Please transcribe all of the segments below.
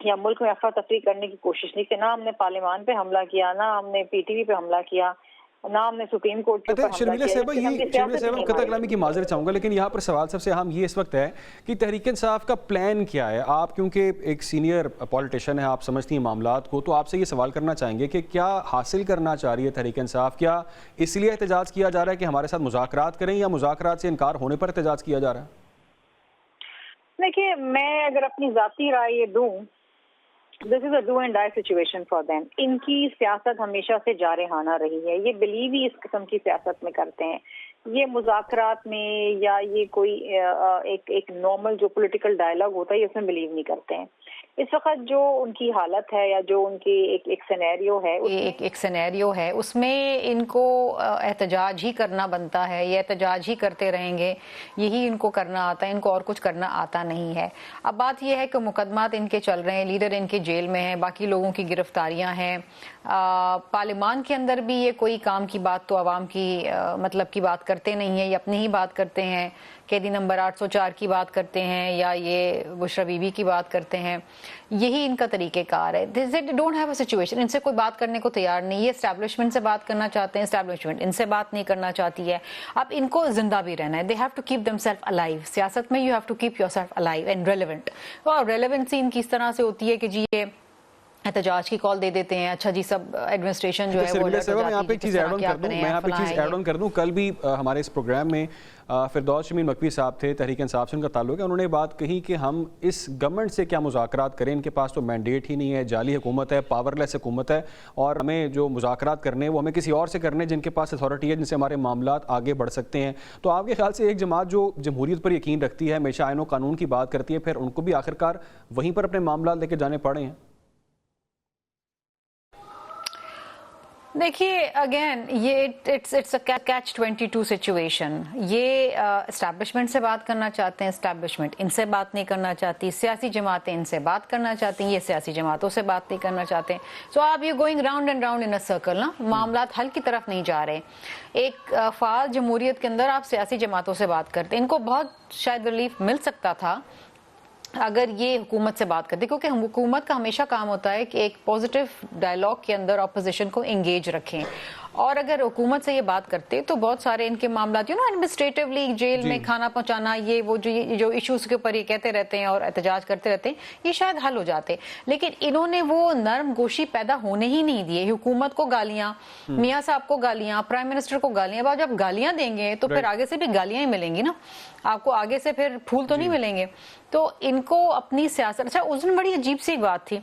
یا ملک میں افراتفری کرنے کی کوشش نہیں کی. نہ ہم نے پارلیمان پہ حملہ کیا, نہ ہم نے پی ٹی وی پہ حملہ کیا, نہ ہم نے سپریم کورٹ کے اوپر حملہ شرمیلا کیا. صاحبہ قطع کلامی کی معذرت چاہوں گا, لیکن یہاں پر سوال سب سے اہم یہ اس وقت ہے کہ تحریک انصاف کا پلان کیا ہے. آپ کیونکہ ایک سینئر پولیٹیشین ہیں, آپ سمجھتی ہیں معاملات کو, تو آپ سے یہ سوال کرنا چاہیں گے کہ کیا حاصل کرنا چاہ رہی ہے تحریک انصاف؟ کیا اس لیے احتجاج کیا جا رہا ہے کہ ہمارے ساتھ مذاکرات کریں, یا مذاکرات سے انکار ہونے پر احتجاج کیا جا رہا ہے؟ دیکھیے, میں اگر اپنی ذاتی رائے یہ دوں, this is a do and die situation for them. ان کی سیاست ہمیشہ سے جارحانہ رہی ہے, یہ بلیو ہی اس قسم کی سیاست میں کرتے ہیں. یہ مذاکرات میں یا یہ کوئی ایک نارمل جو پولیٹیکل ڈائلاگ ہوتا ہے یہ اس میں بلیو نہیں کرتے ہیں. اس وقت جو ان کی حالت ہے یا جو ان کی ایک سینیریو ہے, ایک سینیریو ہے, اس میں ان کو احتجاج ہی کرنا بنتا ہے, یہ احتجاج ہی کرتے رہیں گے, یہی ان کو کرنا آتا ہے, ان کو اور کچھ کرنا آتا نہیں ہے. اب بات یہ ہے کہ مقدمات ان کے چل رہے ہیں, لیڈر ان کے جیل میں ہیں, باقی لوگوں کی گرفتاریاں ہیں. پارلیمان کے اندر بھی یہ کوئی کام کی بات تو عوام کی مطلب کی بات کرتے نہیں ہیں, یہ اپنی ہی بات کرتے ہیں, قیدی نمبر 804 کی بات کرتے ہیں یا یہ بشرا بی بی کی بات کرتے ہیں. یہی ان کا طریقہ کار ہے. They don't have a situation. ان سے کوئی بات کرنے کو تیار نہیں. یہ اسٹیبلشمنٹ سے بات کرنا چاہتے ہیں, اسٹیبلشمنٹ ان سے بات نہیں کرنا چاہتی ہے. اب ان کو زندہ بھی رہنا ہے. They have to keep themselves alive. سیاست میں you have to keep yourself alive and relevant. اور ریلیونسی ان کی اس طرح سے ہوتی ہے کہ جی یہ احتجاج کی کال دے دیتے ہیں, اچھا جی سب ایڈمنسٹریشن جو ہے وہ الرٹ ہو جاتی ہے کہ کس طرح کیا کریں. میں یہاں پہ چیز ایڈ آن کر دوں. کل بھی ہمارے اس پروگرام میں فردوس شمیم مکوی صاحب تھے, تحریک انصاف سے ان کا تعلق ہے. انہوں نے بات کہی کہ ہم اس گورنمنٹ سے کیا مذاکرات کریں, ان کے پاس تو مینڈیٹ ہی نہیں ہے, جعلی حکومت ہے, پاور لیس حکومت ہے, اور ہمیں جو مذاکرات کرنے وہ ہمیں کسی اور سے کرنے جن کے پاس اتھارٹی ہے, جن سے ہمارے معاملات آگے بڑھ سکتے ہیں. تو آپ کے خیال سے ایک جماعت جو جمہوریت پر یقین رکھتی ہے, ہمیشہ آئین و قانون کی بات کرتی ہے, پھر ان کو بھی آخرکار وہیں پر اپنے معاملات لے کے جانے پڑے ہیں؟ دیکھیے اگین یہ اٹس اے کیچ 22 سچویشن. یہ اسٹیبلشمنٹ سے بات کرنا چاہتے ہیں, اسٹیبلشمنٹ ان سے بات نہیں کرنا چاہتی, سیاسی جماعتیں ان سے بات کرنا چاہتی ہیں, یہ سیاسی جماعتوں سے بات نہیں کرنا چاہتے. سو آپ یہ going round and round in a circle نا, معاملات حل کی طرف نہیں جا رہے. ایک فعال جمہوریت کے اندر آپ سیاسی جماعتوں سے بات کرتے, ان کو بہت شاید ریلیف مل سکتا تھا اگر یہ حکومت سے بات کرتے, کیونکہ حکومت کا ہمیشہ کام ہوتا ہے کہ ایک پازیٹیو ڈائلاگ کے اندر اپوزیشن کو انگیج رکھیں. اور اگر حکومت سے یہ بات کرتے تو بہت سارے ان کے معاملات ایڈمنسٹریٹولی جیل میں کھانا پہنچانا, یہ وہ جو ایشوز کے اوپر یہ کہتے رہتے ہیں اور احتجاج کرتے رہتے ہیں, یہ شاید حل ہو جاتے. لیکن انہوں نے وہ نرم گوشی پیدا ہونے ہی نہیں دیے. حکومت کو گالیاں, میاں صاحب کو گالیاں, پرائم منسٹر کو گالیاں. اب جب گالیاں دیں گے تو پھر آگے سے بھی گالیاں ہی ملیں گی نا, آپ کو آگے سے پھر پھول تو نہیں ملیں گے. تو ان کو اپنی سیاست, اچھا اس دن بڑی عجیب سی بات تھی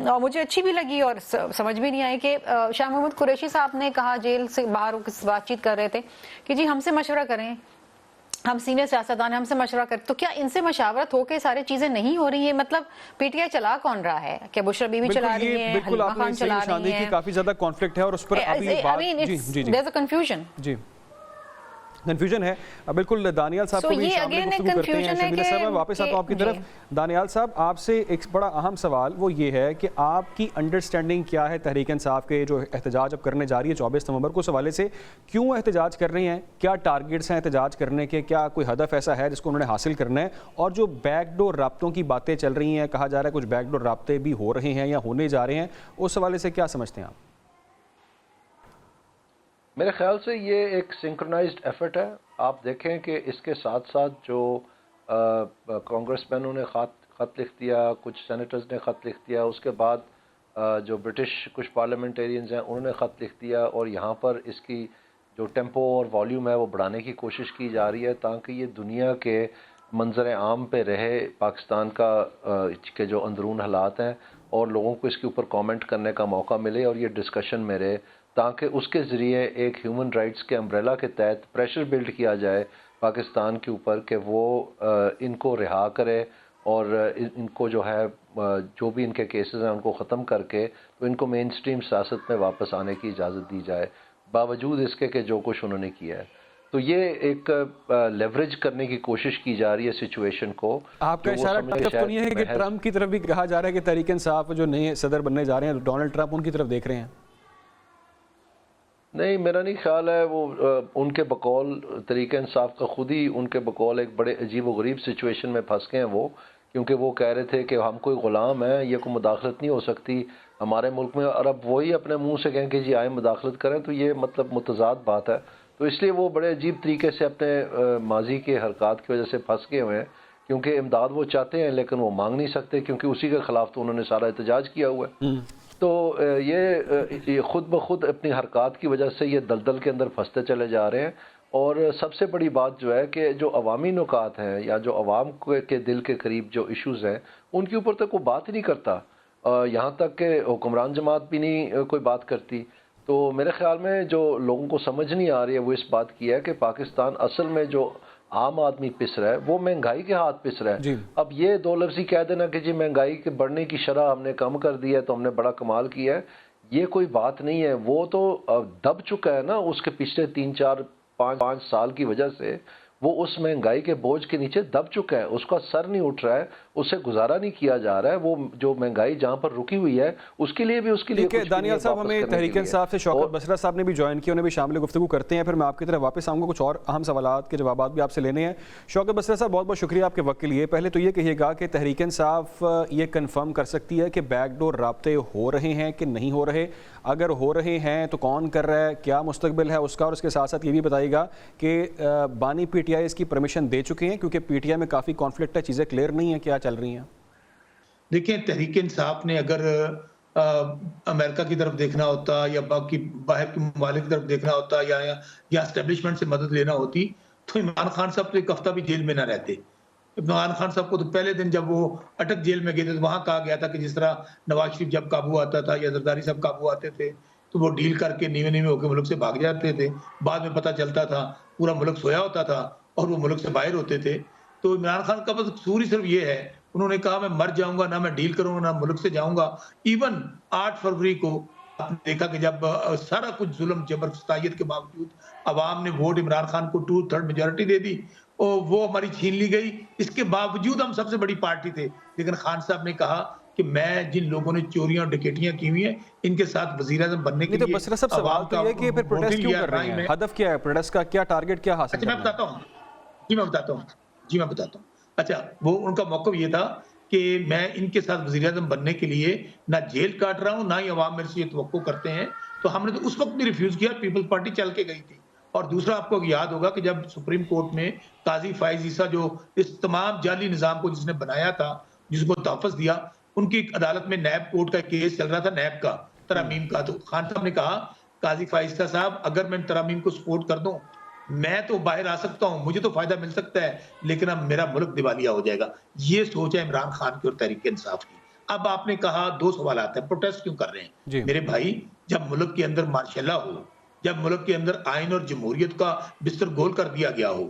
اور مجھے اچھی بھی لگی اور سمجھ بھی نہیں آئی کہ شاہ محمود قریشی صاحب نے کہا, جیل سے باہر بات چیت کر رہے تھے کہ جی ہم سے مشورہ کریں, ہم سینئر سیاستدان ہیں, ہم سے مشورہ کریں. تو کیا ان سے مشاورت ہو کے سارے چیزیں نہیں ہو رہی ہیں؟ مطلب پی ٹی آئی چلا کون رہا ہے؟ کیا بشرا بی بی چلا رہی ہیں, حلیمہ خان چلا رہی ہیں؟ کافی زیادہ کانفلکٹ ہے اور اس پر ابھی بات کنفیوژن کنفیوژن ہے. بالکل دانیال صاحب کو بھی شامل گفتگو کرتے ہیں. شرمیلا صاحب میں واپس آتا ہوں آپ کی طرف. دانیال صاحب آپ سے ایک بڑا اہم سوال وہ یہ ہے کہ آپ کی انڈرسٹینڈنگ کیا ہے تحریک انصاف کے جو احتجاج اب کرنے جا رہی ہے 24 نومبر کو, اس حوالے سے کیوں احتجاج کر رہے ہیں, کیا ٹارگیٹس ہیں احتجاج کرنے کے, کیا کوئی ہدف ایسا ہے جس کو انہوں نے حاصل کرنا ہے, اور جو بیک ڈور رابطوں کی باتیں چل رہی ہیں, کہا جا رہا ہے کچھ بیک ڈور رابطے بھی ہو رہے ہیں یا ہونے جا رہے ہیں, اس حوالے سے کیا سمجھتے ہیں آپ؟ میرے خیال سے یہ ایک سنکرونائزڈ ایفرٹ ہے. آپ دیکھیں کہ اس کے ساتھ ساتھ جو کانگریس مینوں نے خط لکھ دیا, کچھ سینیٹرز نے خط لکھ دیا, اس کے بعد جو برٹش کچھ پارلیمنٹیرینز ہیں انہوں نے خط لکھ دیا, اور یہاں پر اس کی جو ٹیمپو اور والیوم ہے وہ بڑھانے کی کوشش کی جا رہی ہے تاکہ یہ دنیا کے منظر عام پہ رہے پاکستان کا کے جو اندرون حالات ہیں, اور لوگوں کو اس کے اوپر کامنٹ کرنے کا موقع ملے اور یہ ڈسکشن میں رہے, تاکہ اس کے ذریعے ایک ہیومن رائٹس کے امبریلا کے تحت پریشر بلڈ کیا جائے پاکستان کے اوپر کہ وہ ان کو رہا کرے اور ان کو جو ہے جو بھی ان کے کیسز ہیں ان کو ختم کر کے تو ان کو مین سٹریم سیاست میں واپس آنے کی اجازت دی جائے, باوجود اس کے کہ جو کچھ انہوں نے کیا ہے. تو یہ ایک لیوریج کرنے کی کوشش کی جا رہی ہے سچویشن کو. آپ کا اشارہ تو نہیں ہے کہ ٹرمپ کی طرف بھی کہا جا رہا ہے کہ تحریک انصاف جو نئے صدر بننے جا رہے ہیں ڈونلڈ ٹرمپ, ان کی طرف دیکھ رہے ہیں؟ نہیں, میرا نہیں خیال ہے. وہ ان کے بقول طریقہ انصاف کا خود ہی ان کے بقول ایک بڑے عجیب و غریب سچویشن میں پھنس گئے ہیں وہ, کیونکہ وہ کہہ رہے تھے کہ ہم کوئی غلام ہیں, یہ کوئی مداخلت نہیں ہو سکتی ہمارے ملک میں, اور اب وہی اپنے منہ سے کہیں کہ جی آئیں مداخلت کریں, تو یہ مطلب متضاد بات ہے. تو اس لیے وہ بڑے عجیب طریقے سے اپنے ماضی کے حرکات کی وجہ سے پھنس گئے ہوئے ہیں, کیونکہ امداد وہ چاہتے ہیں لیکن وہ مانگ نہیں سکتے, کیونکہ اسی کے خلاف تو انہوں نے سارا احتجاج کیا ہوا ہے. تو یہ خود بخود اپنی حرکات کی وجہ سے یہ دلدل کے اندر پھنستے چلے جا رہے ہیں. اور سب سے بڑی بات جو ہے کہ جو عوامی نکات ہیں یا جو عوام کے دل کے قریب جو ایشوز ہیں ان کے اوپر تو کوئی بات ہی نہیں کرتا, یہاں تک کہ حکمران جماعت بھی نہیں کوئی بات کرتی. تو میرے خیال میں جو لوگوں کو سمجھ نہیں آ رہی ہے وہ اس بات کی ہے کہ پاکستان اصل میں جو عام آدمی پس رہا ہے وہ مہنگائی کے ہاتھ پس رہا ہے. جی. اب یہ دو لفظی کہہ دینا کہ جی مہنگائی کے بڑھنے کی شرح ہم نے کم کر دی ہے تو ہم نے بڑا کمال کیا ہے, یہ کوئی بات نہیں ہے. وہ تو دب چکا ہے نا اس کے پچھلے 3-4-5 سال کی وجہ سے, وہ اس مہنگائی کے بوجھ کے نیچے دب چکا ہے, اس کا سر نہیں اٹھ رہا ہے, اس سے گزارا نہیں کیا جا رہا ہے. وہ جو مہنگائی جہاں پر رکی ہوئی ہے اس کے لیے بھی اس کے لیے کچھ دانیال صاحب, ہمیں تحریک انصاف سے شوکت بسرا صاحب نے بھی جوائن کیا, انہیں بھی شامل گفتگو کرتے ہیں, پھر میں آپ کی طرف واپس آؤں گا, کچھ اور اہم سوالات کے جوابات بھی آپ سے لینے ہیں. شوکت بسرا صاحب بہت بہت شکریہ آپ کے وقت کے لیے. پہلے تو یہ کہیے گا کہ تحریک انصاف یہ کنفرم کر سکتی ہے کہ بیک ڈور رابطے ہو رہے ہیں کہ نہیں ہو رہے؟ اگر ہو رہے ہیں تو کون کر رہا ہے, کیا مستقبل ہے اس کا, اور اس کے ساتھ ساتھ یہ بھی بتائیے گا کہ بانی پی ٹی آئی اس کی پرمیشن دے چکے ہیں, کیونکہ پی ٹی آئی میں کافی کانفلکٹ ہے, چیزیں کلیئر نہیں ہیں, کیا چل رہی ہیں؟ دیکھیں, تحریک انصاف نے اگر امریکہ کی طرف دیکھنا ہوتا یا باقی باہر کے ممالک کی طرف دیکھنا ہوتا یا اسٹیبلشمنٹ سے مدد لینا ہوتی تو عمران خان صاحب تو ایک ہفتہ بھی جیل میں نہ رہتے. عمران خان صاحب کو تو پہلے دن جب وہ اٹک جیل میں گئے تھے تو وہاں کہا گیا تھا کہ جس طرح نواز شریف جب قابو آتا تھا یا زرداری صاحب قابو آتے تھے تو وہ ڈیل کر کے نیوے نیوے ہو کے ملک سے بھاگ جاتے تھے. بعد میں پتہ چلتا تھا پورا ملک سویا ہوتا تھا اور وہ ملک سے باہر ہوتے تھے. تو عمران خان کا بس قصور ہی صرف یہ ہے, انہوں نے کہا میں مر جاؤں گا, نہ میں ڈیل کروں گا, نہ ملک سے جاؤں گا. ایون 8 فروری کو آپ نے دیکھا کہ جب سارا کچھ ظلم جبر ستائیت کے باوجود عوام نے ووٹ عمران خان کو 2/3 میجورٹی دے دی, اور وہ ہماری چھین لی گئی. اس کے باوجود ہم سب سے بڑی پارٹی تھے, لیکن خان صاحب نے کہا کہ میں جن لوگوں نے چوریاں اور ڈکیتیاں کی ہوئی ہیں ان کے ساتھ وزیر اعظم بننے کے لیے. تو بسرا صاحب سوال تو یہ کہ پھر پروٹیسٹ کیوں کر رہے ہیں, ہدف کیا ہے پروٹیسٹ کا, کیا ٹارگٹ کیا حاصل کرنا ہے؟ میں بتاتا ہوں. اچھا, وہ ان کا موقف یہ تھا کہ میں ان کے ساتھ وزیر اعظم بننے کے لیے نہ جیل کاٹ رہا ہوں, نہ ہی عوام میرے سے یہ توقع کرتے ہیں. تو ہم نے تو اس وقت بھی ریفیوز کیا, پیپلز پارٹی چل کے گئی تھی. اور دوسرا آپ کو یاد ہوگا کہ جب سپریم کورٹ میں قاضی فائز عیسیٰ جو اس تمام جعلی نظام کو جس نے بنایا تھا, جس کو تحفظ دیا, ان کی عدالت میں نیب کورٹ کا کیس چل رہا تھا, نیب کا ترامیم کا. تو خان صاحب نے کہا قاضی فائز عیسیٰ صاحب اگر میں ترامیم کو سپورٹ کر دوں میں تو باہر آ سکتا ہوں, مجھے تو فائدہ مل سکتا ہے, لیکن اب میرا ملک دیوالیہ ہو جائے گا. یہ سوچ ہے عمران خان کی اور تحریک انصاف کی. اب آپ نے کہا 2 سوالات ہیں, پروٹیسٹ کیوں کر رہے ہیں؟ میرے بھائی, جب ملک کے اندر ماشاء اللہ ہو, جب ملک کے اندر آئین اور جمہوریت کا بستر گول کر دیا گیا ہو,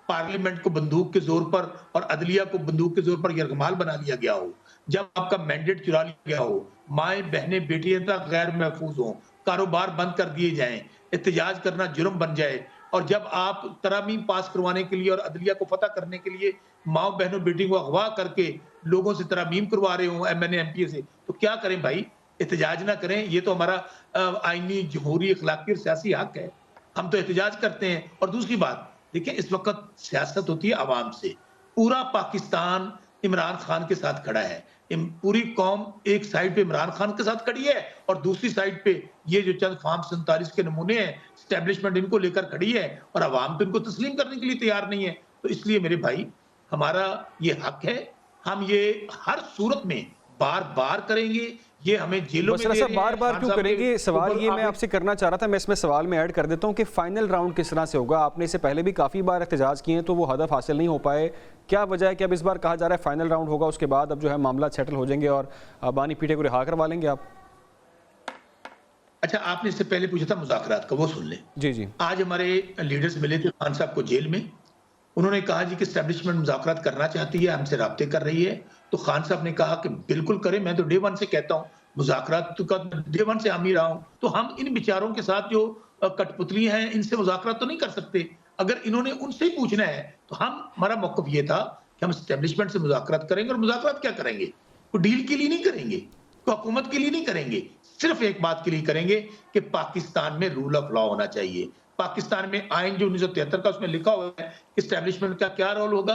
پارلیمنٹ کو بندوق کے زور پر اور عدلیہ کو بندوق کے زور پر یرغمال بنا لیا گیا ہو, جب آپ کا مینڈیٹ چرا لیا گیا ہو, مائیں بہنیں بیٹیاں تک غیر محفوظ ہوں, کاروبار بند کر دیے جائیں, احتجاج کرنا جرم بن جائے, اور جب آپ ترامیم پاس کروانے کے لیے اور عدلیہ کو فتح کرنے کے لیے ماں بہنوں بیٹی کو اغوا کر کے لوگوں سے ترامیم کروا رہے ہوں M N A M P A سے, تو کیا کریں بھائی؟ احتجاج نہ کریں؟ یہ تو ہمارا آئینی جمہوری اخلاقی اور سیاسی حق ہے, ہم تو احتجاج کرتے ہیں. اور دوسری بات دیکھیں, اس وقت سیاست ہوتی ہے عوام سے. پورا پاکستان عمران خان کے ساتھ کھڑا ہے, پوری قوم ایک سائیڈ پہ عمران خان کے ساتھ کھڑی ہے اور دوسری سائیڈ پہ یہ جو چند فارم 47 کے نمونے ہیں اسٹیبلشمنٹ ان کو لے کر کھڑی ہے, اور عوام تو ان کو تسلیم کرنے کے لیے تیار نہیں ہے. تو اس لیے میرے بھائی ہمارا یہ حق ہے, ہم یہ ہر صورت میں بار بار کریں گے. یہ ہمیں جیلوں میں صاحب بار بار کیوں کریں گے؟ سوال یہ میں آپ سے کرنا چاہ رہا تھا, میں اس میں سوال میں ایڈ کر دیتا ہوں کہ فائنل راؤنڈ کس طرح سے ہوگا؟ آپ نے اس سے پہلے بھی کافی بار احتجاج کیے ہیں تو وہ ہدف حاصل نہیں ہو پائے, کیا وجہ ہے کہ اب اس بار کہا جا رہا ہے فائنل راؤنڈ ہوگا, اس کے بعد اب جو ہے معاملات سیٹل ہو جائیں گے اور بانی پی ٹی آئی کو رہا کروا لیں گے آپ؟ اچھا, آپ نے اس سے پہلے پوچھا تھا مذاکرات کا, وہ سن لیں. جی. آج ہمارے لیڈرز ملے تھے خان صاحب کو جیل میں, انہوں نے کہا جی کہ اسٹیبلشمنٹ مذاکرات کرنا چاہتی ہے, ہم سے رابطے کر رہی ہے. تو خان صاحب نے کہا کہ بالکل کریں, میں تو ڈے 1 سے کہتا ہوں مذاکرات کا, ڈے 1 سے ہم ہی رہا ہوں. تو ہم ان بیچاروں کے ساتھ جو کٹ پتلی ہیں ان سے مذاکرات تو نہیں کر سکتے. اگر انہوں نے ان سے ہی پوچھنا ہے تو ہمارا موقف یہ تھا کہ ہم اسٹیبلشمنٹ سے مذاکرات کریں گے. اور مذاکرات کیا کریں گے؟ کوئی ڈیل کے لیے نہیں کریں گے, کوئی حکومت کے لیے نہیں کریں گے, صرف ایک بات کے لیے کریں گے کہ پاکستان میں رول آف لا ہونا چاہیے. پاکستان میں آئین جو 1973 کا اس میں لکھا ہوا ہے کہ اسٹیبلشمنٹ کا کیا رول ہوگا,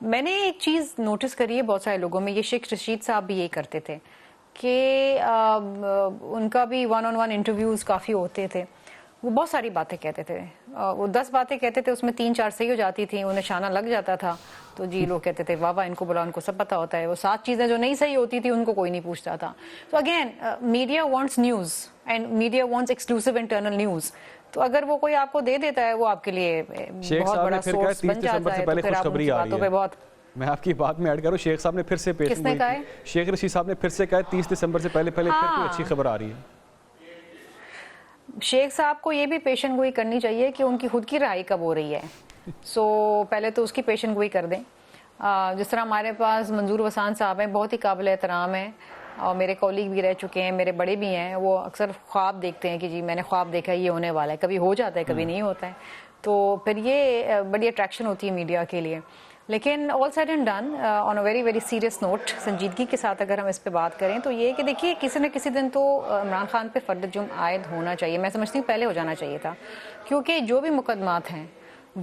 میں نے ایک چیز نوٹس کری ہے بہت سارے لوگوں میں, یہ شیخ رشید صاحب بھی یہی کرتے تھے کہ ان کا بھی 1-on-1 انٹرویوز کافی ہوتے تھے, وہ بہت ساری باتیں کہتے تھے, وہ 10 باتیں کہتے تھے, اس میں 3-4 صحیح ہو جاتی تھیں, انہیں نشانہ لگ جاتا تھا تو جی لوگ کہتے تھے واہ واہ ان کو بلا, ان کو سب پتہ ہوتا ہے. وہ 7 چیزیں جو نہیں صحیح ہوتی تھی ان کو کوئی نہیں پوچھتا تھا. تو again media wants news and media wants exclusive internal news. تو اگر وہ کوئی آپ کو دے دیتا ہے وہ آپ کے لیے بہت بڑا سورس بن جاتا ہے, تو پھر آپ ان باتوں پہ بہت. میں آپ کی بات میں ایڈ کروں, شیخ صاحب نے پھر سے پیش گوئی کی, شیخ رشید صاحب نے پھر سے کہا 30 دسمبر سے پہلے پھر کوئی اچھی خبر آ رہی ہے. شیخ صاحب کو یہ بھی پیشن گوئی کرنی چاہیے کہ ان کی خود کی رہائی کب ہو رہی ہے. سو پہلے تو اس کی پیشن گوئی کر دیں. جس طرح ہمارے پاس منظور وسان صاحب ہیں, بہت ہی قابل احترام ہیں اور میرے کولیگ بھی رہ چکے ہیں, میرے بڑے بھی ہیں, وہ اکثر خواب دیکھتے ہیں کہ جی میں نے خواب دیکھا ہے یہ ہونے والا ہے, کبھی ہو جاتا ہے کبھی نہیں ہوتا ہے, تو پھر یہ بڑی اٹریکشن ہوتی ہے میڈیا کے لیے. لیکن all said and done on a very very serious note, سنجیدگی کے ساتھ اگر ہم اس پہ بات کریں تو یہ کہ دیکھیے کسی نہ کسی دن تو عمران خان پہ فرد جرم عائد ہونا چاہیے. میں سمجھتی ہوں پہلے ہو جانا چاہیے تھا, کیونکہ جو بھی مقدمات ہیں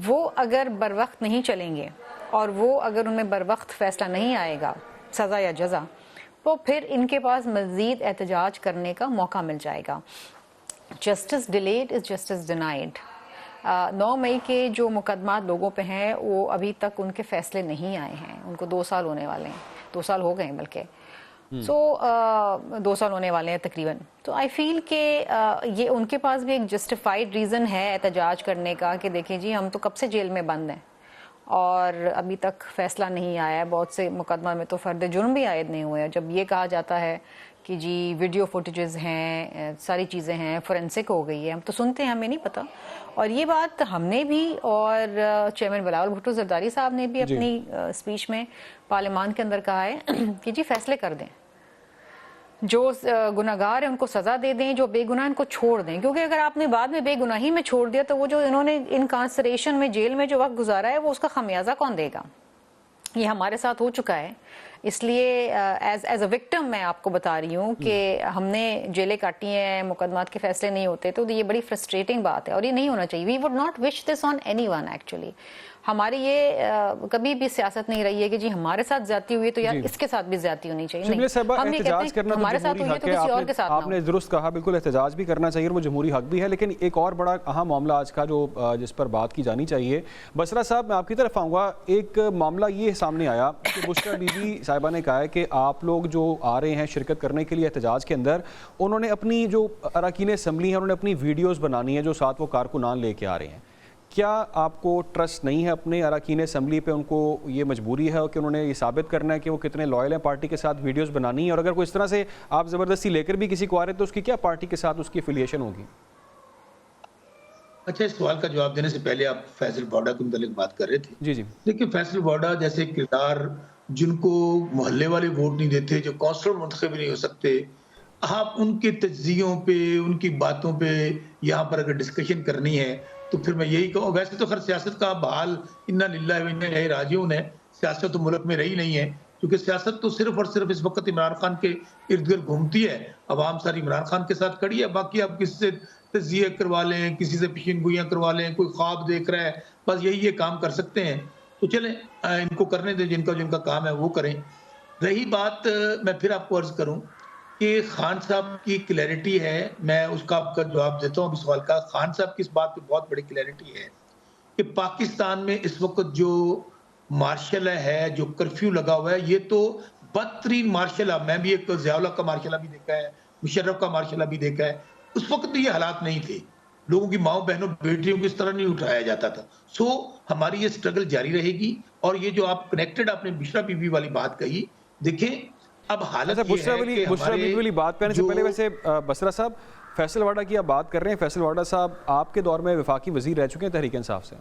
وہ اگر بر وقت نہیں چلیں گے اور وہ اگر ان میں بر وقت فیصلہ نہیں آئے گا, سزا یا جزا, تو پھر ان کے پاس مزید احتجاج کرنے کا موقع مل جائے گا. Justice delayed is justice denied. 9 مئی کے جو مقدمات لوگوں پہ ہیں وہ ابھی تک ان کے فیصلے نہیں آئے ہیں, ان کو 2 سال ہونے والے ہیں, 2 سال ہو گئے ہیں بلکہ, 2 سال ہونے والے ہیں تقریباً. تو آئی فیل کہ یہ ان کے پاس بھی ایک جسٹیفائڈ ریزن ہے احتجاج کرنے کا کہ دیکھیں جی ہم تو کب سے جیل میں بند ہیں اور ابھی تک فیصلہ نہیں آیا ہے, بہت سے مقدمہ میں تو فرد جرم بھی عائد نہیں ہوئے. جب یہ کہا جاتا ہے کہ جی ویڈیو فوٹیجز ہیں, ساری چیزیں ہیں, فورینسک ہو گئی ہے, ہم تو سنتے ہیں, ہمیں نہیں پتہ. اور یہ بات ہم نے بھی اور چیئرمین بلاول بھٹو زرداری صاحب نے بھی اپنی اسپیچ میں پارلیمان کے اندر کہا ہے کہ جی فیصلے کر دیں, جو گناہگار ہیں ان کو سزا دے دیں, جو بے گناہ ان کو چھوڑ دیں. کیونکہ اگر آپ نے بعد میں بے گناہی میں چھوڑ دیا تو وہ جو انہوں نے انکارسریشن میں جیل میں جو وقت گزارا ہے وہ اس کا خمیازہ کون دے گا. یہ ہمارے ساتھ ہو چکا ہے. اس لیے ایز اے وکٹم میں آپ کو بتا رہی ہوں کہ ہم نے جیلیں کاٹی ہیں, مقدمات کے فیصلے نہیں ہوتے, تو یہ بڑی فرسٹریٹنگ بات ہے اور یہ نہیں ہونا چاہیے. We would not wish this on anyone. Actually ہماری یہ کبھی بھی سیاست نہیں رہی ہے کہ جی ہمارے ساتھ زیادتی ہوئی تو یار اس کے ساتھ بھی زیادتی ہونی چاہیے. ہم یہ کہتے ہیں ہمارے ساتھ ہوئی ہے تو کسی اور کے ساتھ نہ ہو. آپ نے درست کہا, بالکل احتجاج بھی کرنا چاہیے اور وہ جمہوری حق بھی ہے. لیکن ایک اور بڑا اہم معاملہ آج کا جو جس پر بات کی جانی چاہیے, بسرا صاحب میں آپ کی طرف آؤں گا. ایک معاملہ یہ سامنے آیا کہ بشرا بی بی صاحبہ نے کہا ہے کہ آپ لوگ جو آ رہے ہیں شرکت کرنے کے لیے احتجاج کے اندر, انہوں نے اپنی جو اراکین اسمبلی ہیں انہوں نے اپنی ویڈیوز بنانی ہے جو ساتھ وہ کارکنان لے کے آ رہے ہیں. کیا آپ کو ٹرسٹ نہیں ہے اپنے اراکین اسمبلی پہ؟ ان کو یہ مجبوری ہے کہ انہوں نے یہ ثابت کرنا ہے کہ وہ کتنے لائل ہیں پارٹی کے ساتھ, ویڈیوز بنانی ہے, اور اگر کوئی اس طرح سے آپ زبردستی لے کر بھی کسی کو آ رہے تو اس کی کیا پارٹی کے ساتھ اس کی افیلیشن ہوگی؟ اچھا, اس سوال کا جواب دینے سے پہلے آپ فیصل بوڈا کے متعلق بات کر رہے تھے. جی دیکھیں, فیصل بوڈا جیسے کردار جن کو محلے والے ووٹ نہیں دیتے, جو کونسلر منتخب نہیں ہو سکتے, آپ ان کے تجزیوں پہ, ان کی باتوں پہ یہاں پر اگر ڈسکشن کرنی ہے تو پھر میں یہی کہوں. ویسے تو خیر سیاست کا بحال انا للہ و انا الیہ راجعون ہے, سیاست تو ملک میں رہی نہیں ہے, کیونکہ سیاست تو صرف اور صرف اس وقت عمران خان کے ارد گرد گھومتی ہے. عوام ساری عمران خان کے ساتھ کھڑی ہے, باقی آپ کسی سے تجزیے کروا لیں, کسی سے پیشین گوئیاں کروا لیں, کوئی خواب دیکھ رہا ہے, بس یہی یہ کام کر سکتے ہیں. تو چلیں ان کو کرنے دیں, جن کا کام ہے وہ کریں. رہی بات, میں پھر آپ کو عرض کروں کہ خان صاحب کی کلیئرٹی ہے, میں اس کا آپ کا جواب دیتا ہوں ابھی سوال کا. خان صاحب کی اس بات پہ بہت بڑی کلیئرٹی ہے کہ پاکستان میں اس وقت جو مارشل ہے, جو کرفیو لگا ہوا ہے, یہ تو بدترین مارشل ہے. میں بھی ایک ضیاء الحق کا مارشل بھی دیکھا ہے, مشرف کا مارشل بھی دیکھا ہے. اس وقت بھی یہ حالات نہیں تھے, لوگوں کی ماؤں بہنوں بیٹیوں کو اس طرح نہیں اٹھایا جاتا تھا. سو ہماری یہ سٹرگل جاری رہے گی. اور یہ جو آپ کنیکٹڈ آپ نے بشرا بی بی والی بات کہی, دیکھیں اب حالت یہ ہے کہ بشرا بی بی والی بات کرنے سے پہلے ویسے بسرا صاحب, فیصل واڈا کی آپ بات کر رہے ہیں, فیصل واڈا صاحب آپ کے دور میں وفاقی وزیر رہ چکے ہیں تحریک انصاف سے.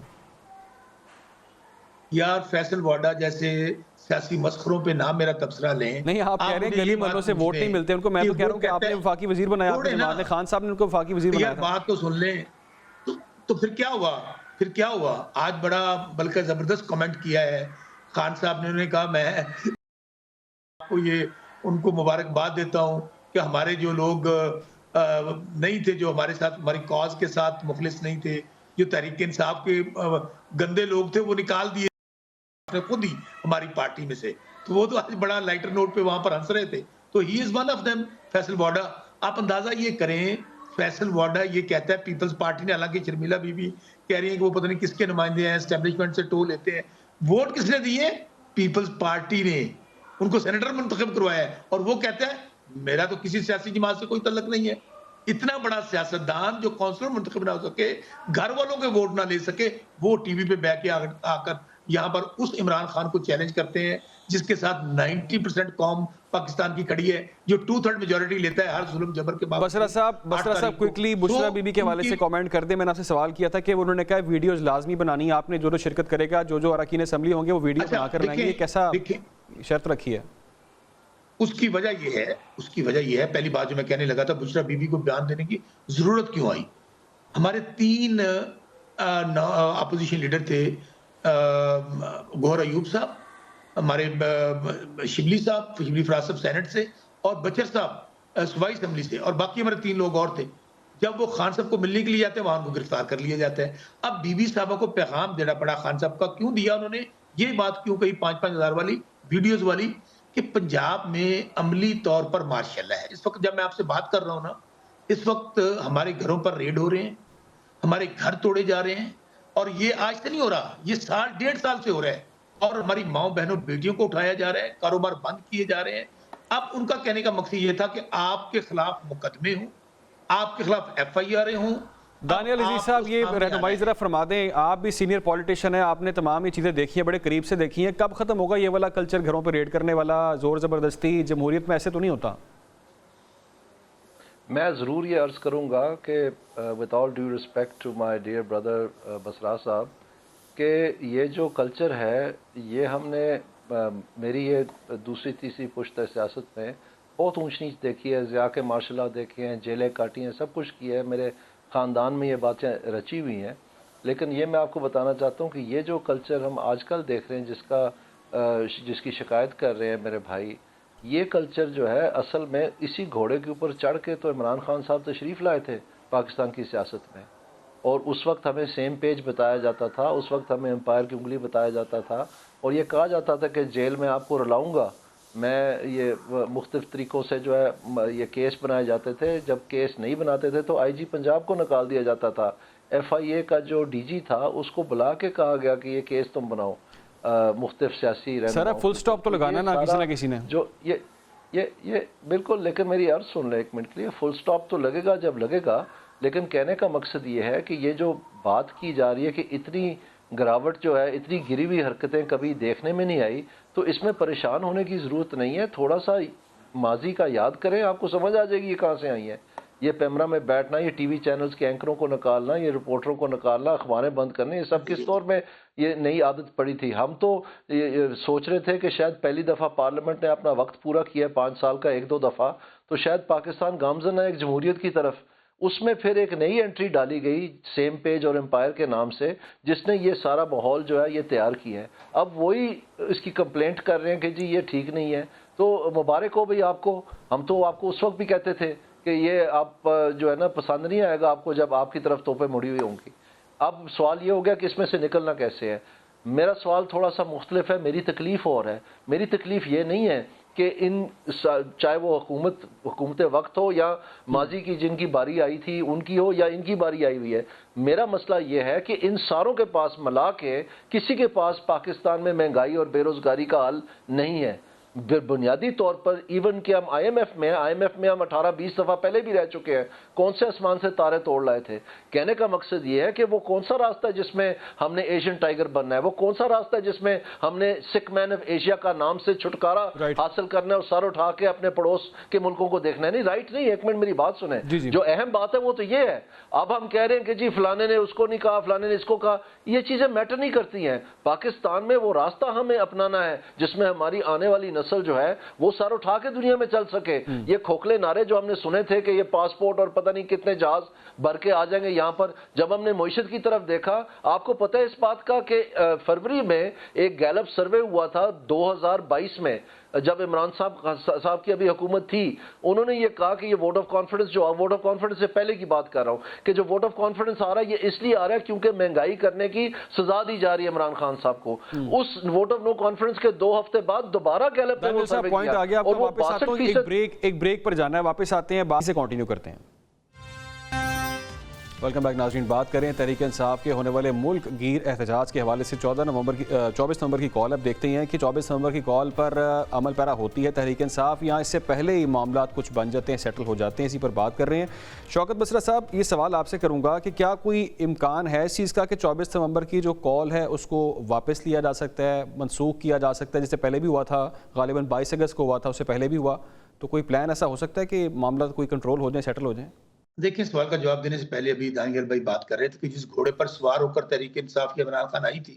یار فیصل واڈا جیسے سیاسی مسخروں پہ نہ میرا تبصرہ لیں. نہیں, آپ کہہ رہے ہیں گلی محلوں سے ووٹ نہیں ملتے ان کو. میں تو کہہ رہا ہوں کہ آپ نے وفاقی وزیر بنایا, آپ نے جماعت نے خان صاحب نے ان کو وفاقی وزیر بنایا. بات تو سن لیں تو پھر کیا ہوا, آج بڑا بلکہ زبردست کمنٹ کیا ہے خان صاحب نے. انہوں نے کہا میں آپ کو یہ ان کو مبارکباد دیتا ہوں کہ ہمارے جو لوگ نہیں تھے, جو ہمارے ساتھ ہماری کاز کے ساتھ مخلص نہیں تھے, جو تحریک انصاف کے گندے لوگ تھے, وہ نکال دیے نے خود ہی ہماری پارٹی میں سے, تو وہ تو آج بڑا لائٹر نوٹ پہ وہاں پر ہنس رہے تھے. تو he is one of them, Faisal Vawda. آپ اندازہ یہ کریں, فیصل واڈا یہ کہتا ہے پیپلز پارٹی نے, حالانکہ شرمیلا بی بی کہہ رہی ہیں کہ وہ پتہ نہیں کس کے نمائندے ہیں, اسٹیبلشمنٹ سے ٹو لیتے ہیں. ووٹ کس نے دیے؟ پیپلز پارٹی نے ان کو سینیٹر منتخب کروایا ہے, اور وہ کہتا ہے میرا تو کسی سیاسی جماعت سے کوئی تعلق نہیں ہے. اتنا بڑا سیاستدان جو کونسلر منتخب نہ ہو سکے, گھر والوں کے ووٹ نہ لے سکے, وہ ٹی وی پہ بیٹھ کے آ کر یہاں پر اس عمران خان کو چیلنج کرتے ہیں جس کے ساتھ 90% قوم پاکستان کی کھڑی ہے, جو 2/3 میجورٹی لیتا ہے ہر ظلم جبر کے باوجود. بسرا صاحب کوئکلی بشرا بی بی کے حوالے سے کامنٹ کر دیں. میں نے آپ سے سوال کیا تھا کہ انہوں نے کہا ویڈیوز لازمی بنانی ہے آپ نے, جو شرکت کرے گا, جو اراکین اسمبلی ہوں گے وہ ویڈیو بنا کر لائیں گے. یہ کیسا شرط رکھی ہے؟ اس کی وجہ یہ ہے, پہلی بات جو میں کہنے لگا تھا, بشرا بی بی کو بیان دینے کی ضرورت کیوں آئی. ہمارے 3 اپوزیشن لیڈر تھے, گوہر ایوب صاحب, ہمارے شبلی صاحب, شبلی فراز صاحب سینٹ سے, اور بچر صاحب صوبائی اسمبلی سے, اور باقی ہمارے 3 لوگ اور تھے. جب وہ خان صاحب کو ملنے کے لیے جاتے ہیں وہاں ان کو گرفتار کر لیا جاتا ہے. اب بی بی صاحبہ کو پیغام دینا پڑا خان صاحب کا, کیوں دیا انہوں نے, یہ بات کیوں کہی 5-5 ہزار والی ویڈیوز والی, کہ پنجاب میں عملی طور پر مارشل ہے. اس وقت جب میں آپ سے بات کر رہا ہوں نا, اس وقت ہمارے گھروں پر ریڈ ہو رہے ہیں, ہمارے گھر توڑے جا رہے ہیں, اور یہ آج سے نہیں ہو رہا, یہ 1.5 سال سے ہو رہا ہے, اور ہماری ماؤں بہنوں بیٹیوں کو اٹھایا جا رہا ہے, کاروبار بند کیے جا رہے ہیں. اب ان کا کہنے کا مقصد یہ تھا کہ آپ کے خلاف مقدمے ہوں, آپ کے خلاف FIR ہوں. دانیال عزیز صاحب, یہ رہنمائی ذرا فرما دیں, آپ بھی سینئر پولیٹیشن ہیں, آپ نے تمام یہ چیزیں دیکھی ہیں, بڑے قریب سے دیکھی ہیں. کب ختم ہوگا یہ والا کلچر, گھروں پہ ریڈ کرنے والا, زور زبردستی؟ جمہوریت میں ایسے تو نہیں ہوتا. میں ضرور یہ عرض کروں گا کہ with all due respect to my dear brother بسرا صاحب, کہ یہ جو کلچر ہے یہ ہم نے میری یہ دوسری تیسری پشت سیاست میں بہت اونچ نیچ دیکھی ہے, ضیاء کے مارشل لا دیکھے ہیں, جیلیں کاٹی ہیں, سب کچھ کیا ہے, میرے خاندان میں یہ باتیں رچی ہوئی ہیں. لیکن یہ میں آپ کو بتانا چاہتا ہوں کہ یہ جو کلچر ہم آج کل دیکھ رہے ہیں, جس کی شکایت کر رہے ہیں میرے بھائی, یہ کلچر جو ہے اصل میں اسی گھوڑے کے اوپر چڑھ کے تو عمران خان صاحب تشریف لائے تھے پاکستان کی سیاست میں, اور اس وقت ہمیں سیم پیج بتایا جاتا تھا, اس وقت ہمیں امپائر کی انگلی بتایا جاتا تھا, اور یہ کہا جاتا تھا کہ جیل میں آپ کو رلاؤں گا میں. یہ مختلف طریقوں سے جو ہے یہ کیس بنائے جاتے تھے, جب کیس نہیں بناتے تھے تو IG پنجاب کو نکال دیا جاتا تھا. FIA کا جو DG تھا اس کو بلا کے کہا گیا کہ یہ کیس تم بناؤ مختلف سیاسی رہنماؤں. سر فل سٹاپ تو لگانا نا کسی نہ کسی نے, جو یہ بالکل. لیکن میری عرض سن لیں 1 منٹ کے لیے, فل سٹاپ تو لگے گا جب لگے گا, لیکن کہنے کا مقصد یہ ہے کہ یہ جو بات کی جا رہی ہے کہ اتنی گراوٹ جو ہے, اتنی گری ہوئی حرکتیں کبھی دیکھنے میں نہیں آئی, تو اس میں پریشان ہونے کی ضرورت نہیں ہے. تھوڑا سا ماضی کا یاد کریں, آپ کو سمجھ آ جائے گی یہ کہاں سے آئی ہیں. یہ پیمرا میں بیٹھنا, یہ ٹی وی چینلز کے اینکروں کو نکالنا, یہ رپورٹروں کو نکالنا, اخباریں بند کرنے, یہ سب کس طور میں یہ نئی عادت پڑی تھی. ہم تو سوچ رہے تھے کہ شاید پہلی دفعہ پارلیمنٹ نے اپنا وقت پورا کیا 5 سال کا 1-2 دفعہ, تو شاید پاکستان گامزن ہے ایک جمہوریت کی طرف. اس میں پھر ایک نئی انٹری ڈالی گئی سیم پیج اور امپائر کے نام سے, جس نے یہ سارا ماحول جو ہے یہ تیار کیا ہے. اب وہی اس کی کمپلینٹ کر رہے ہیں کہ جی یہ ٹھیک نہیں ہے. تو مبارک ہو بھئی آپ کو. ہم تو آپ کو اس وقت بھی کہتے تھے کہ یہ آپ جو ہے نا پسند نہیں آئے گا آپ کو جب آپ کی طرف توپیں مڑی ہوئی ہوں گی. اب سوال یہ ہو گیا کہ اس میں سے نکلنا کیسے ہے. میرا سوال تھوڑا سا مختلف ہے, میری تکلیف اور ہے. میری تکلیف یہ نہیں ہے کہ چاہے وہ حکومت وقت ہو یا ماضی کی جن کی باری آئی تھی ان کی ہو یا ان کی باری آئی ہوئی ہے. میرا مسئلہ یہ ہے کہ ان ساروں کے پاس ملا کے کسی کے پاس پاکستان میں مہنگائی اور بے روزگاری کا حل نہیں ہے. بنیادی طور پر ایون کہ ہم آئی ایم ایف میں ہم 18-20 دفعہ پہلے بھی رہ چکے ہیں. کون سے آسمان سے تارے توڑ لائے تھے. کہنے کا مقصد یہ ہے کہ وہ کون سا راستہ ہے جس میں ہم نے ایشین ٹائیگر بننا ہے, وہ کون سا راستہ ہے جس میں ہم نے سکھ مین آف ایشیا کا نام سے چھٹکارا حاصل کرنا ہے اور سر اٹھا کے اپنے پڑوس کے ملکوں کو دیکھنا ہے. نہیں, رائٹ نہیں. 1 منٹ میری بات سنیں. جو اہم بات ہے وہ تو یہ ہے, اب ہم کہہ رہے ہیں کہ جی فلانے نے اس کو نہیں کہا, فلانے نے اس کو کہا. یہ چیزیں میٹر نہیں کرتی ہیں. پاکستان میں وہ راستہ ہمیں اپنانا ہے جس میں ہماری آنے والی نسل جو ہے وہ سر اٹھا کے دنیا میں چل سکے. یہ کھوکھلے نعرے جو ہم نے سنے تھے کہ یہ پاسپورٹ اور پتہ نہیں کتنے جہاز بھر کے آ جائیں گے یہاں پر, جب ہم نے معیشت کی طرف دیکھا, آپ کو پتہ ہے اس بات کا کہ فروری میں ایک گیلپ سروے ہوا تھا 2022 میں, جب عمران صاحب کی ابھی حکومت تھی انہوں نے یہ کہا کہ یہ ووٹ آف کانفیڈنس، جو ووٹ آف کانفیڈنس سے پہلے کی بات کر رہا ہوں، کہ جو ووٹ آف کانفیڈنس آ رہا ہے یہ اس لیے آ رہا ہے کیونکہ مہنگائی کرنے کی سزا دی جا رہی ہے عمران خان صاحب کو. اس ووٹ آف نو کانفیڈنس کے 2 ہفتے بعد دوبارہ گیلپ نے وہ سروے پوائنٹ کیا آ گیا. اور وہ واپس آتا ہوں، 62% ایک بریک پر جانا ہے، واپس آتے ہیں، بعد سے کنٹینیو کرتے ہیں. ویلکم بیک ناظرین. بات کریں تحریک انصاف کے ہونے والے ملک گیر احتجاج کے حوالے سے 24 نومبر کی کال. اب دیکھتے ہیں کہ 24 نومبر کی کال پر عمل پیرا ہوتی ہے تحریک انصاف یا اس سے پہلے ہی معاملات کچھ بن جاتے ہیں، سیٹل ہو جاتے ہیں. اسی پر بات کر رہے ہیں. شوکت بسرا صاحب، یہ سوال آپ سے کروں گا کہ کیا کوئی امکان ہے اس چیز کا کہ 24 نومبر کی جو کال ہے اس کو واپس لیا جا سکتا ہے، منسوخ کیا جا سکتا ہے، جس سے پہلے بھی ہوا تھا، غالباً 22 اگست کو ہوا تھا، اس سے پہلے بھی ہوا، تو کوئی پلان ایسا ہو سکتا ہے کہ معاملات کوئی کنٹرول ہو جائیں، سیٹل ہو جائیں؟ دیکھیں، سوال کا جواب دینے سے پہلے ابھی دانیال بھائی بات کر رہے تھے کہ جس گھوڑے پر سوار ہو کر تحریک انصاف کی عمران خان آئی تھی،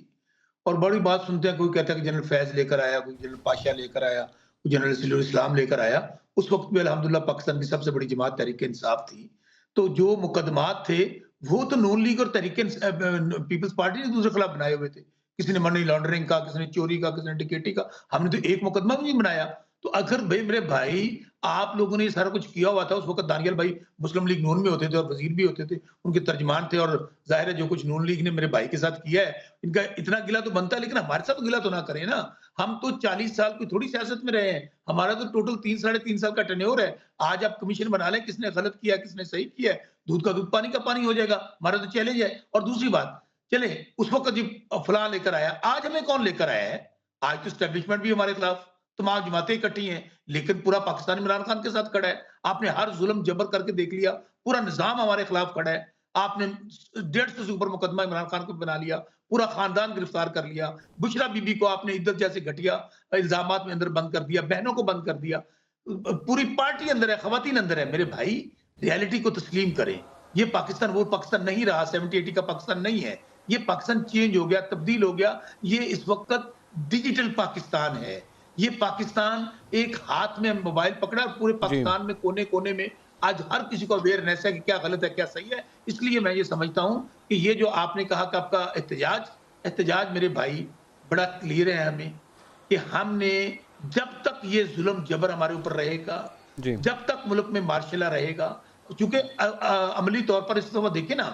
اور بڑی بات سنتے ہیں، کوئی کہتا ہے کہ جنرل فیض لے کر آیا، کوئی جنرل پاشا لے کر آیا، کوئی جنرل صلی الاسلام لے کر آیا. اس وقت بھی الحمدللہ پاکستان کی سب سے بڑی جماعت تحریک انصاف تھی. تو جو مقدمات تھے وہ تو نون لیگ اور تحریک پیپلز پارٹی نے دوسرے خلاف بنائے ہوئے تھے. کسی نے منی لانڈرنگ کا، کسی نے چوری کا، کسی نے ڈکیٹی کا. ہم نے تو ایک مقدمہ بھی نہیں بنایا. تو اگر بھائی میرے بھائی آپ لوگوں نے یہ سارا کچھ کیا ہوا تھا، اس وقت دانیال بھائی مسلم لیگ نون میں ہوتے تھے اور وزیر بھی ہوتے تھے، ان کے ترجمان تھے، اور ظاہر ہے جو کچھ نون لیگ نے میرے بھائی کے ساتھ کیا ہے ان کا اتنا گلہ تو بنتا ہے، لیکن ہمارے ساتھ گلہ تو نہ کریں نا. ہم تو 40 سال کی تھوڑی سیاست میں رہے ہیں، ہمارا تو ٹوٹل 3-3.5 سال کا ٹینیور ہے. آج آپ کمیشن بنا لیں کس نے غلط کیا کس نے صحیح کیا ہے، دودھ کا دودھ پانی کا پانی ہو جائے گا. ہمارا تو چیلنج ہے. اور دوسری بات، چلیں اس وقت جب فلاں لے کر آیا، آج ہمیں کون لے کر آیا ہے؟ آج تو اسٹیبلشمنٹ بھی ہمارے خلاف، تمام جماعتیں اکٹھی ہیں، لیکن پورا پاکستان عمران خان کے ساتھ کھڑا ہے. آپ نے ہر ظلم جبر کر کے دیکھ لیا، پورا نظام ہمارے خلاف کھڑا ہے. آپ نے 150 سے اوپر مقدمہ عمران خان کو بنا لیا، پورا خاندان گرفتار کر لیا. بشرا بی بی کو آپ نے عدت جیسے گھٹیا الزامات میں اندر بند کر دیا، بہنوں کو بند کر دیا. پوری پارٹی اندر ہے، خواتین اندر ہے. میرے بھائی ریالٹی کو تسلیم کریں. یہ پاکستان وہ پاکستان نہیں رہا، 70-80 کا پاکستان نہیں ہے. یہ پاکستان چینج ہو گیا، تبدیل ہو گیا. یہ اس وقت ڈیجیٹل پاکستان ہے. یہ پاکستان ایک ہاتھ میں موبائل پکڑا، پورے پاکستان میں کونے کونے میں آج ہر کسی کو اویئرنیس ہے کہ کیا غلط ہے کیا صحیح ہے. اس لیے میں یہ سمجھتا ہوں کہ یہ جو آپ نے کہا کہ آپ کا احتجاج میرے بھائی بڑا کلیئر ہے ہمیں، کہ ہم نے جب تک یہ ظلم جبر ہمارے اوپر رہے گا، جب تک ملک میں مارشل لا رہے گا، چونکہ عملی طور پر اس وقت دیکھیں نا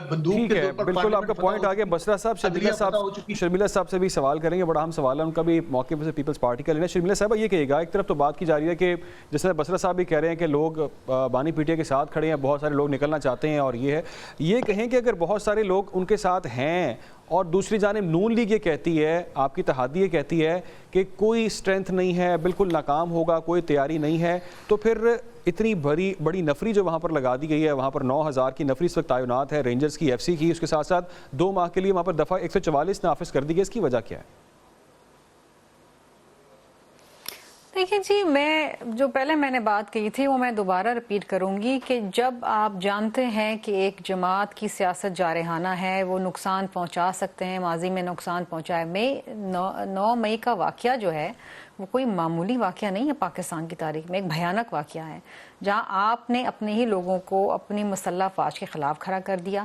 بندوق ٹھیک کے ہے، طور پر بالکل آپ کا پوائنٹ آگے. بسرا صاحب، شرمیلا صاحب سے بھی سوال کریں گے، بڑا ہم سوال ہے ان کا بھی موقع سے پیپلز پارٹی کا لینا. شرمیلا صاحب یہ کہے گا، ایک طرف تو بات کی جا رہی ہے کہ جس طرح بسرا صاحب بھی کہہ رہے ہیں کہ لوگ بانی پی ٹی آئی کے ساتھ کھڑے ہیں، بہت سارے لوگ نکلنا چاہتے ہیں، اور یہ کہیں کہ اگر بہت سارے لوگ ان کے ساتھ ہیں اور دوسری جانب نون لیگ یہ کہتی ہے، آپ کی اتحادی یہ کہتی ہے کہ کوئی اسٹرینتھ نہیں ہے، بالکل ناکام ہوگا، کوئی تیاری نہیں ہے، تو پھر اتنی بڑی نفری جو وہاں پر لگا دی گئی ہے، وہاں پر 9000 کی نفری اس وقت تعینات ہے، رینجرز کی، ایف سی کی، اس کے ساتھ ساتھ 2 ماہ کے لیے وہاں پر دفعہ 144 نافذ کر دی گئی. اس کی وجہ کیا ہے؟ دیکھیں جی، جو پہلے میں نے بات کی تھی وہ میں دوبارہ ریپیٹ کروں گی کہ جب آپ جانتے ہیں کہ ایک جماعت کی سیاست جارحانہ ہے، وہ نقصان پہنچا سکتے ہیں، ماضی میں نقصان پہنچائے. 9 مئی کا واقعہ جو ہے وہ کوئی معمولی واقعہ نہیں ہے پاکستان کی تاریخ میں، ایک بھیانک واقعہ ہے جہاں آپ نے اپنے ہی لوگوں کو اپنی مسلح افواج کے خلاف کھڑا کر دیا،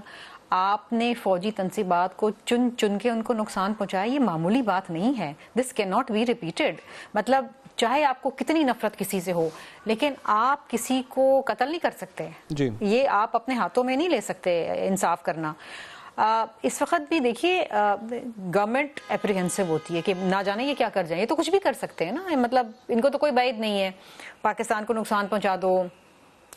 آپ نے فوجی تنصیبات کو چن کے ان کو نقصان پہنچایا. یہ معمولی بات نہیں ہے. This cannot be repeated. مطلب چاہے آپ کو کتنی نفرت کسی سے ہو، لیکن آپ کسی کو قتل نہیں کر سکتے. یہ آپ اپنے ہاتھوں میں نہیں لے سکتے انصاف کرنا. اس وقت بھی دیکھیے گورنمنٹ اپریہنسو ہوتی ہے کہ نہ جانے یہ کیا کر جائیں. یہ تو کچھ بھی کر سکتے ہیں نا، مطلب ان کو تو کوئی بعید نہیں ہے. پاکستان کو نقصان پہنچا دو،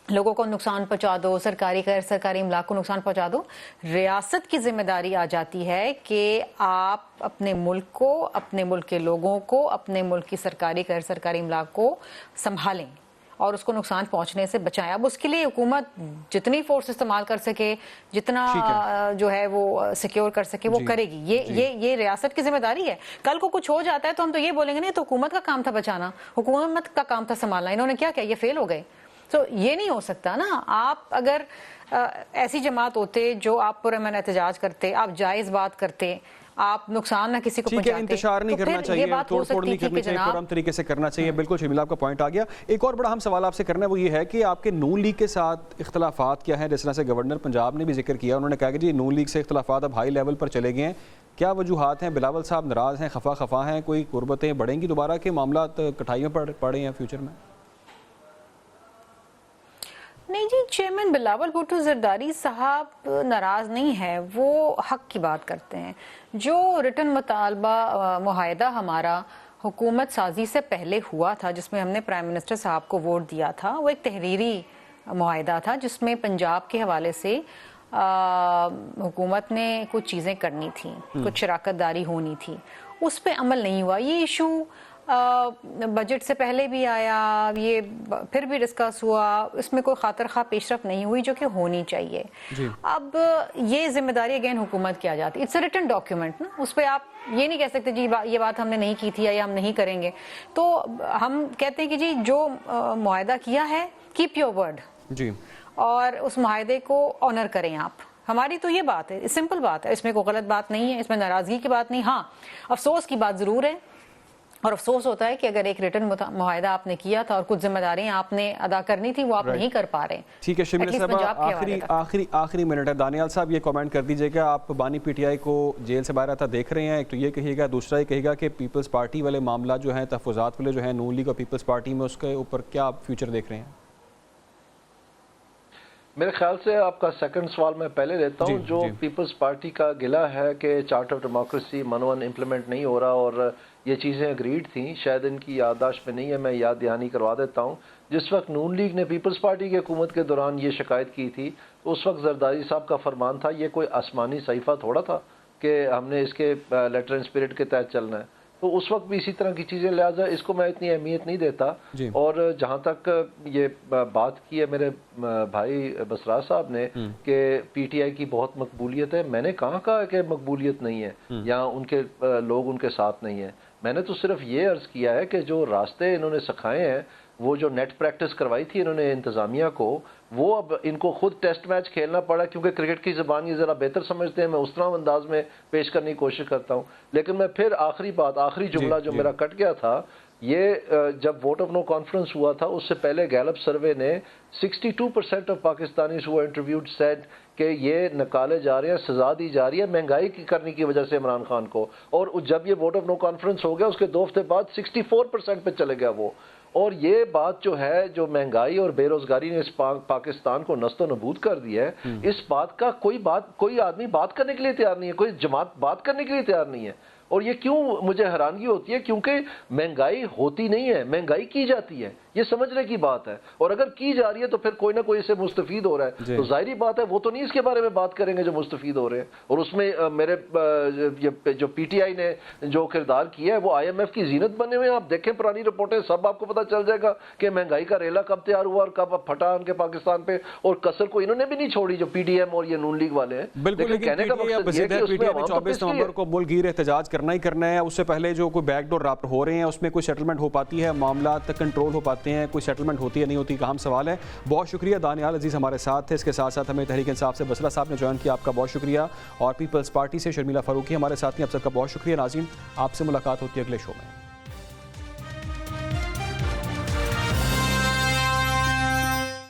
لوگوں کو نقصان پہنچا دو، سرکاری غیر سرکاری املاک کو نقصان پہنچا دو. ریاست کی ذمہ داری آ جاتی ہے کہ آپ اپنے ملک کو، اپنے ملک کے لوگوں کو، اپنے ملک کی سرکاری غیر سرکاری املاک کو سنبھالیں اور اس کو نقصان پہنچنے سے بچائیں. اب اس کے لیے حکومت جتنی فورس استعمال کر سکے، جتنا جو ہے وہ سیکیور کر سکے وہ کرے گی. یہ ریاست کی ذمہ داری ہے. کل کو کچھ ہو جاتا ہے تو ہم تو یہ بولیں گے نہیں تو حکومت کا کام تھا بچانا، حکومت کا کام تھا سنبھالنا. انہوں نے کیا یہ فیل ہو گئے. تو یہ نہیں ہو سکتا نا. آپ اگر ایسی جماعت ہوتے جو آپ پر امن احتجاج کرتے، آپ جائز بات کرتے آپ نقصان نہ کسی کو ٹھیک ہے، پہنچاتے، انتشار نہیں تو کرنا پھر چاہیے، یہ بات توڑ ہو پھوڑ سکتی نہیں تھی کرنی کہ چاہیے، جناب پرام طریقے سے کرنا چاہیے. بالکل شرمیلا آپ کا پوائنٹ آ گیا. ایک اور بڑا ہم سوال آپ سے کرنا ہے وہ یہ ہے کہ آپ کے نون لیگ کے ساتھ اختلافات کیا ہیں؟ جس طرح سے گورنر پنجاب نے بھی ذکر کیا، انہوں نے کہا کہ جی نون لیگ سے اختلافات اب ہائی لیول پر چلے گئے ہیں. کیا وجوہات ہیں؟ بلاول صاحب ناراض ہیں، خفا ہیں، کوئی قربتیں بڑھیں گی دوبارہ کہ معاملات کٹھائیوں پر پڑے ہیں فیوچر میں؟ نہیں جی، چیئرمین بلاول بھٹو زرداری صاحب ناراض نہیں ہے، وہ حق کی بات کرتے ہیں. جو ریٹن مطالبہ معاہدہ ہمارا حکومت سازی سے پہلے ہوا تھا، جس میں ہم نے پرائم منسٹر صاحب کو ووٹ دیا تھا، وہ ایک تحریری معاہدہ تھا جس میں پنجاب کے حوالے سے حکومت نے کچھ چیزیں کرنی تھیں، کچھ شراکت داری ہونی تھی، اس پہ عمل نہیں ہوا. یہ ایشو بجٹ سے پہلے بھی آیا، یہ پھر بھی ڈسکس ہوا، اس میں کوئی خاطر خواہ پیش رفت نہیں ہوئی جو کہ ہونی چاہیے. اب یہ ذمہ داری اگین حکومت کی آ جاتی، اٹس اے ریٹن ڈاکیومنٹ نا، اس پہ آپ یہ نہیں کہہ سکتے جی یہ بات ہم نے نہیں کی تھی یا ہم نہیں کریں گے. تو ہم کہتے ہیں کہ جی جو معاہدہ کیا ہے کیپ یور ورڈ، جی، اور اس معاہدے کو آنر کریں آپ. ہماری تو یہ بات ہے، سمپل بات ہے، اس میں کوئی غلط بات نہیں ہے، اس میں ناراضگی کی بات نہیں. ہاں افسوس کی بات ضرور ہے، اور افسوس ہوتا ہے کہ اگر ایک ریٹن معاہدہ آپ نے کیا تھا اور کچھ ذمہ داریاں آپ نے ادا کرنی تھی وہ آپ نہیں کر پا رہے. ٹھیک ہے شرمیلا صاحب، آخری منٹ ہے. دانیال صاحب یہ کامنٹ کر دیجئے کہ آپ بانی پی ٹی آئی کو جیل سے باہر آتا دیکھ رہے ہیں. ایک تو یہ کہیے گا، دوسرا یہ کہے گا کہ پیپلز پارٹی والے معاملات جو ہیں، تحفظات والے جو ہیں نون لیگ اور پیپلز پارٹی میں، اس کے اوپر کیا آپ فیوچر دیکھ رہے ہیں؟ میرے خیال سے آپ کا سیکنڈ سوال میں پہلے لیتا ہوں. جو پیپلز پارٹی کا گلہ ہے کہ چارٹر آف ڈیموکریسی منون امپلیمنٹ نہیں ہو رہا اور یہ چیزیں اگریڈ تھیں، شاید ان کی یادداشت میں نہیں ہے، میں یاد دہانی کروا دیتا ہوں. جس وقت نون لیگ نے پیپلز پارٹی کی حکومت کے دوران یہ شکایت کی تھی، اس وقت زرداری صاحب کا فرمان تھا، یہ کوئی آسمانی صحیفہ تھوڑا تھا کہ ہم نے اس کے لیٹر اینڈ اسپرٹ کے تحت چلنا ہے. تو اس وقت بھی اسی طرح کی چیزیں، لہٰذا اس کو میں اتنی اہمیت نہیں دیتا. اور جہاں تک یہ بات کی ہے میرے بھائی بسراج صاحب نے کہ پی ٹی آئی کی بہت مقبولیت ہے، میں نے کہاں کہا کہ مقبولیت نہیں ہے یا ان کے لوگ ان کے ساتھ نہیں ہیں. میں نے تو صرف یہ عرض کیا ہے کہ جو راستے انہوں نے سکھائے ہیں، وہ جو نیٹ پریکٹس کروائی تھی انہوں نے انتظامیہ کو، وہ اب ان کو خود ٹیسٹ میچ کھیلنا پڑا، کیونکہ کرکٹ کی زبان یہ ذرا بہتر سمجھتے ہیں. میں اس طرح انداز میں پیش کرنے کی کوشش کرتا ہوں. لیکن میں پھر آخری جملہ جو میرا کٹ گیا تھا، یہ جب ووٹ آف نو کانفرنس ہوا تھا اس سے پہلے گیلپ سروے نے 62% of Pakistanis who interviewed said کہ یہ نکالے جا رہے ہیں، سزا دی جا رہی ہے مہنگائی کی کرنے کی وجہ سے عمران خان کو. اور جب یہ ووٹ آف نو کانفرنس ہو گیا اس کے 2 ہفتے بعد 64% پہ چلے گیا وہ. اور یہ بات جو ہے، جو مہنگائی اور بے روزگاری نے اس پاکستان کو نست و نبود کر دیا ہے، اس بات کا کوئی آدمی بات کرنے کے لیے تیار نہیں ہے، کوئی جماعت بات کرنے کے لیے تیار نہیں ہے. اور یہ کیوں مجھے حیرانگی ہوتی ہے؟ کیونکہ مہنگائی ہوتی نہیں ہے، مہنگائی کی جاتی ہے، یہ سمجھنے کی بات ہے. اور اگر کی جا رہی ہے تو پھر کوئی نہ کوئی اس سے مستفید ہو رہا ہے. تو ظاہری بات ہے وہ تو نہیں اس کے بارے میں بات کریں گے جو مستفید ہو رہے ہیں. اور اس میں میرے جو پی ٹی آئی نے جو کردار کیا ہے وہ آئی ایم ایف کی زینت بنے ہوئے ہیں. آپ دیکھیں پرانی رپورٹیں، سب آپ کو پتہ چل جائے گا کہ مہنگائی کا ریلا کب تیار ہوا اور کب پھٹا ان کے پاکستان پہ. اور کسر کو انہوں نے بھی نہیں چھوڑی جو پی ڈی ایم اور یہ نون لیگ والے ہیں. بالکل، کہنے کا مقصد یہ ہے کہ پی ٹی آئی نے 24 نومبر کو ملک گیر احتجاج کرنا ہی کرنا ہے. اس سے پہلے جو کوئی بیک ڈور رابطے ہو رہے ہیں اس میں کوئی سیٹلمنٹ ہو پاتی ہے، معاملات کنٹرول ہو پاتے ہیں، کوئی سیٹلمنٹ ہوتی ہے نہیں ہوتی کا ہم سوال ہے. بہت شکریہ دانیال عزیز ہمارے ساتھ تھے. اس کے ساتھ ساتھ ہمیں تحریک انصاف سے بسرا صاحب نے جوائن کیا، آپ کا بہت شکریہ. اور پیپلز پارٹی سے شرمیلا فاروقی ہمارے ساتھ ہیں، آپ سب کا بہت شکریہ. ناظرین، آپ سے ملاقات ہوتی ہے اگلے شو میں.